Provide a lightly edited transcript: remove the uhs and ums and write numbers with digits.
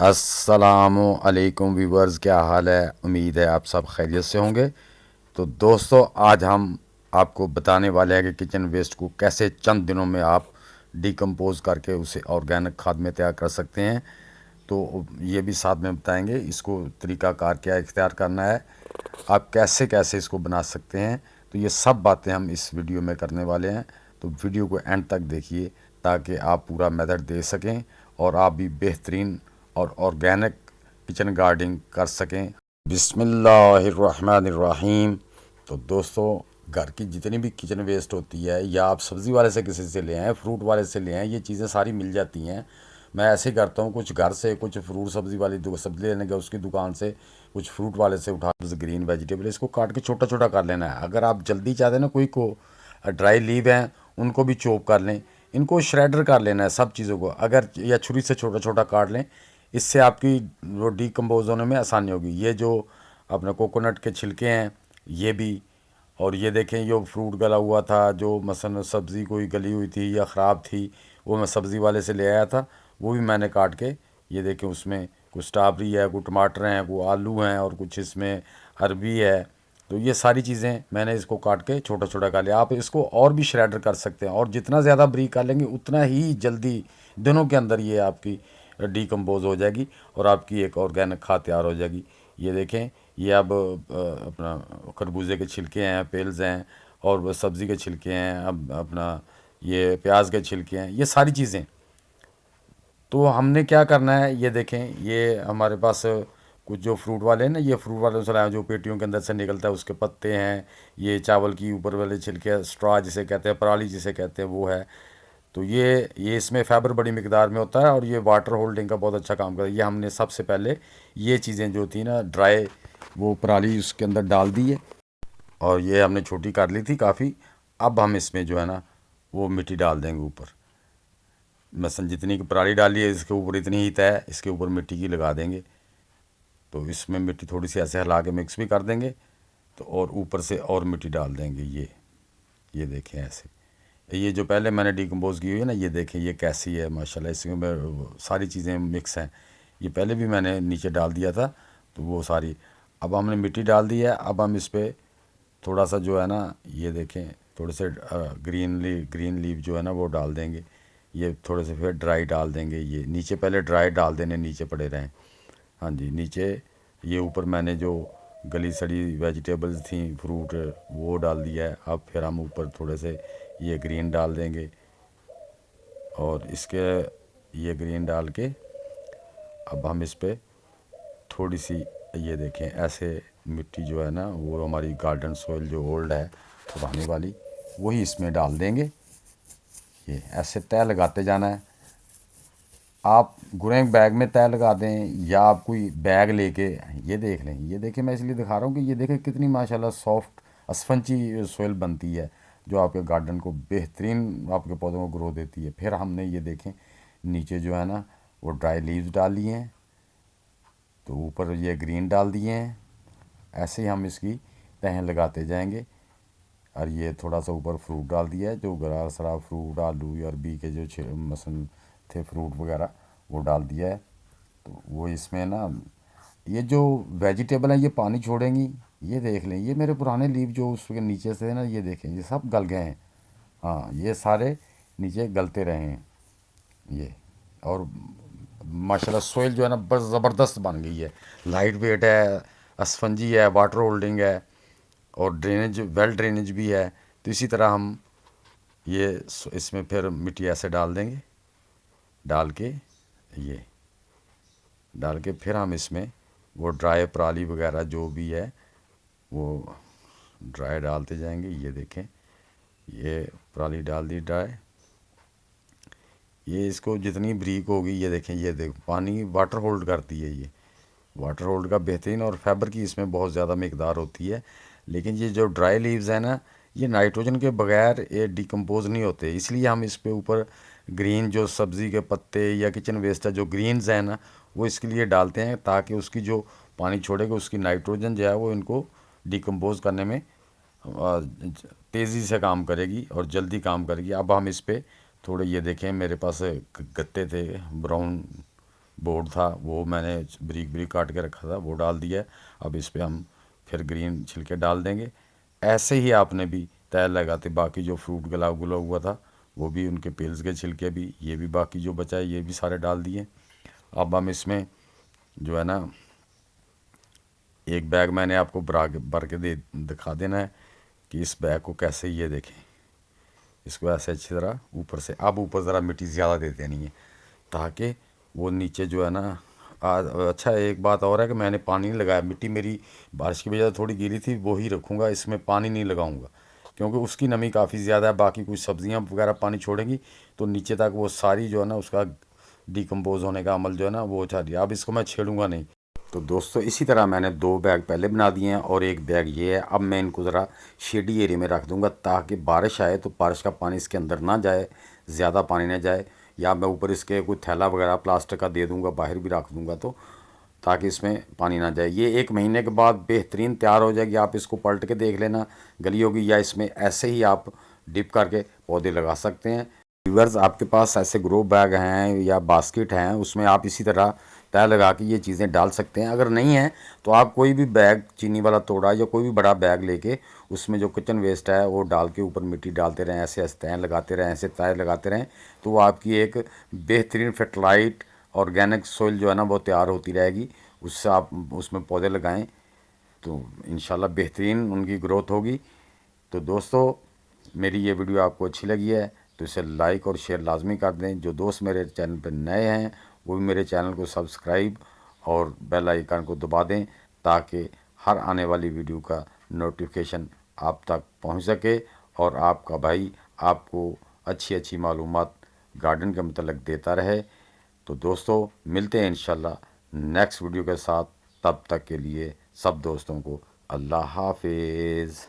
अस्सलामु अलैकुम व्यूवर्स, क्या हाल है। उम्मीद है आप सब खैरियत से होंगे। तो दोस्तों, आज हम आपको बताने वाले हैं कि किचन वेस्ट को कैसे चंद दिनों में आप डिकम्पोज करके उसे ऑर्गेनिक खाद में तैयार कर सकते हैं। तो ये भी साथ में बताएंगे इसको तरीक़ाकार क्या इख्तियार करना है, आप कैसे कैसे इसको बना सकते हैं। तो ये सब बातें हम इस वीडियो में करने वाले हैं। तो वीडियो को एंड तक देखिए ताकि आप पूरा मेथड देख सकें और आप भी बेहतरीन और ऑर्गेनिक किचन गार्डनिंग कर सकें। बिस्मिल्लाहिर्रहमानिर्रहीम। तो दोस्तों, घर की जितनी भी किचन वेस्ट होती है, या आप सब्ज़ी वाले से किसी से ले आएँ, फ्रूट वाले से ले आएँ, ये चीज़ें सारी मिल जाती हैं। मैं ऐसे ही करता हूँ, कुछ घर से, कुछ फ्रूट सब्ज़ी वाली सब्ज़ी लेने गया उसकी दुकान से, कुछ फ्रूट वाले से उठा ग्रीन वेजिटेबल इसको काट के छोटा छोटा कर लेना है। अगर आप जल्दी चाहते हैं ना, कोई को ड्राई लीव हैं उनको भी चॉप कर लें, इनको श्रेडर कर लेना है सब चीज़ों को, अगर या छुरी से छोटा छोटा काट लें, इससे आपकी वो डिकम्पोज होने में आसानी होगी। ये जो अपने कोकोनट के छिलके हैं ये भी, और ये देखें ये फ्रूट गला हुआ था, जो मसलन सब्ज़ी कोई गली हुई थी या ख़राब थी, वो मैं सब्ज़ी वाले से ले आया था, वो भी मैंने काट के, ये देखें उसमें कुछ स्ट्रॉबेरी है, कुछ टमाटर हैं, कुछ आलू हैं, और कुछ इसमें अरबी है। तो ये सारी चीज़ें मैंने इसको काट के छोटा छोटा कर लिया। आप इसको और भी श्रेडर कर सकते हैं, और जितना ज़्यादा बारीक कर लेंगे उतना ही जल्दी दिनों के अंदर ये आपकी डिकम्पोज हो जाएगी और आपकी एक ऑर्गेनिक खाद तैयार हो जाएगी। ये देखें, ये अब अपना खरबूजे के छिलके हैं, पेल्स हैं, और सब्ज़ी के छिलके हैं, अब अपना ये प्याज के छिलके हैं, ये सारी चीज़ें। तो हमने क्या करना है, ये देखें, ये हमारे पास कुछ जो फ्रूट वाले हैं ना, ये फ्रूट वाले सलाह जो पेटियों के अंदर से निकलता है उसके पत्ते हैं, ये चावल की ऊपर वाले छिलके, स्ट्रॉ जिसे कहते हैं, पराली जिसे कहते हैं, वो है। तो ये इसमें फाइबर बड़ी मिकदार में होता है और ये वाटर होल्डिंग का बहुत अच्छा काम करता है। ये हमने सबसे पहले ये चीज़ें जो थी ना ड्राई, वो पराली उसके अंदर डाल दी है, और ये हमने छोटी कर ली थी काफ़ी। अब हम इसमें जो है ना वो मिट्टी डाल देंगे ऊपर। मसलन जितनी की पराली डाली है इसके ऊपर इतनी ही तय इसके ऊपर मिट्टी की लगा देंगे। तो इसमें मिट्टी थोड़ी सी ऐसे हिला के मिक्स भी कर देंगे, तो और ऊपर से और मिट्टी डाल देंगे। ये देखें ऐसे, ये जो पहले मैंने डिकम्पोज की हुई है ना, ये देखें ये कैसी है माशाल्लाह, इसमें सारी चीज़ें मिक्स हैं। ये पहले भी मैंने नीचे डाल दिया था, तो वो सारी अब हमने मिट्टी डाल दी है। अब हम इस पर थोड़ा सा जो है ना, ये देखें, थोड़े से ग्रीन लीव जो है ना वो डाल देंगे। ये थोड़े से फिर ड्राई डाल देंगे। ये नीचे पहले ड्राई डाल देने, नीचे पड़े रहें। हाँ जी, नीचे ये ऊपर मैंने जो गली सड़ी वेजिटेबल्स थी, फ्रूट, वो डाल दिया है। अब फिर हम ऊपर थोड़े से ये ग्रीन डाल देंगे, और इसके ये ग्रीन डाल के अब हम इस पर थोड़ी सी, ये देखें ऐसे मिट्टी जो है ना वो हमारी गार्डन सॉइल जो ओल्ड है पुरानी वाली, वही इसमें डाल देंगे। ये ऐसे तय लगाते जाना है। आप गुरेंग बैग में तय लगा दें, या आप कोई बैग लेके, ये देख लें, ये देखें, मैं इसलिए दिखा रहा हूँ कि ये देखें कितनी माशाल्लाह सॉफ्ट स्पंजी सॉइल बनती है, जो आपके गार्डन को बेहतरीन, आपके पौधों को ग्रो देती है। फिर हमने ये देखें नीचे जो है ना वो ड्राई लीव्स डाल लिए हैं, तो ऊपर ये ग्रीन डाल दिए हैं। ऐसे ही हम इसकी तह लगाते जाएंगे। और ये थोड़ा सा ऊपर फ्रूट डाल दिया है, जो गरा सरा फ्रूट, आलू या अरबी के जो मसन थे फ्रूट वगैरह, वो डाल दिया है। तो वो इसमें ना ये जो वेजिटेबल हैं ये पानी छोड़ेंगी। ये देख लें, ये मेरे पुराने लीव जो उसके नीचे से ना, ये देखें ये सब गल गए हैं। हाँ, ये सारे नीचे गलते रहे हैं ये। और माशाल्लाह सोइल जो है ना बस ज़बरदस्त बन गई है, लाइट वेट है, स्पंजी है, वाटर होल्डिंग है, और ड्रेनेज वेल ड्रेनेज भी है। तो इसी तरह हम ये इसमें फिर मिट्टी ऐसे डाल देंगे, डाल के ये डाल के फिर हम इसमें वो ड्राई पराली वगैरह जो भी है वो ड्राई डालते जाएंगे। ये देखें, ये पराली डाल दी ड्राई। ये इसको जितनी ब्रीक होगी, ये देखें, ये देख पानी वाटर होल्ड करती है। ये वाटर होल्ड का बेहतरीन, और फाइबर की इसमें बहुत ज़्यादा मकदार होती है। लेकिन ये जो ड्राई लीव्स हैं ना, ये नाइट्रोजन के बगैर ये डिकम्पोज नहीं होते, इसलिए हम इस पे ऊपर ग्रीन जो सब्ज़ी के पत्ते या किचन वेस्ट है जो ग्रीन्स हैं ना, वो इसके लिए डालते हैं ताकि उसकी जो पानी छोड़ेगा उसकी नाइट्रोजन जो है वो इनको डिकम्पोज करने में तेज़ी से काम करेगी और जल्दी काम करेगी। अब हम इस पर थोड़े, ये देखें मेरे पास गत्ते थे, ब्राउन बोर्ड था वो मैंने बारीक बारीक काट के रखा था, वो डाल दिया है। अब इस पे हम फिर ग्रीन छिलके डाल देंगे। ऐसे ही आपने भी तय लगाते बाकी जो फ्रूट गला गुला हुआ था वो भी, उनके पेल्स के छिलके भी, ये भी बाकी जो बचा है ये भी सारे डाल दिए। अब हम इसमें जो है ना, एक बैग मैंने आपको भर के दे दिखा देना है कि इस बैग को कैसे, ये देखें, इसको ऐसे अच्छी तरह ऊपर से, अब ऊपर ज़रा मिट्टी ज़्यादा दे देनी है ताकि वो नीचे जो है ना अच्छा एक बात और है कि मैंने पानी नहीं लगाया, मिट्टी मेरी बारिश की वजह से थोड़ी गीली थी, वो ही रखूँगा, इसमें पानी नहीं लगाऊंगा क्योंकि उसकी नमी काफ़ी ज़्यादा है। बाकी कुछ सब्जियां वगैरह पानी छोड़ेंगी तो नीचे तक वो सारी जो है ना उसका डिकम्पोज होने का अमल जो है ना वो चाह रही है। अब इसको मैं छेड़ूंगा नहीं। तो दोस्तों इसी तरह मैंने 2 बैग पहले बना दिए हैं और एक बैग ये है। अब मैं इनको ज़रा शेडी एरिया में रख दूंगा ताकि बारिश आए तो बारिश का पानी इसके अंदर ना जाए, ज़्यादा पानी ना जाए। या मैं ऊपर इसके कोई थैला वगैरह प्लास्टिक का दे दूंगा, बाहर भी रख दूंगा तो ताकि इसमें पानी ना जाए। ये 1 महीने के बाद बेहतरीन तैयार हो जाएगी। आप इसको पलट के देख लेना गली होगी, या इसमें ऐसे ही आप डिप करके पौधे लगा सकते हैं। व्यूअर्स आपके पास ऐसे ग्रो बैग हैं या बास्केट हैं, उसमें आप इसी तरह तय लगा के ये चीज़ें डाल सकते हैं। अगर नहीं है तो आप कोई भी बैग, चीनी वाला तोड़ा या कोई भी बड़ा बैग लेके उसमें जो किचन वेस्ट है वो डाल के ऊपर मिट्टी डालते रहें, ऐसे ऐसे तय लगाते रहें, ऐसे तय लगाते रहें तो वो आपकी एक बेहतरीन फर्टिलाइट ऑर्गेनिक सोइल जो है ना वो तैयार होती रहेगी। उससे आप उसमें पौधे लगाएं तो इंशाल्लाह बेहतरीन उनकी ग्रोथ होगी। तो दोस्तों मेरी ये वीडियो आपको अच्छी लगी है तो इसे लाइक और शेयर लाजमी कर दें। जो दोस्त मेरे चैनल पर नए हैं वो भी मेरे चैनल को सब्सक्राइब और बेल आइकन को दबा दें ताकि हर आने वाली वीडियो का नोटिफिकेशन आप तक पहुंच सके और आपका भाई आपको अच्छी अच्छी मालूमात गार्डन के मतलब देता रहे। तो दोस्तों मिलते हैं इंशाल्लाह नेक्स्ट वीडियो के साथ। तब तक के लिए सब दोस्तों को अल्लाह हाफिज़।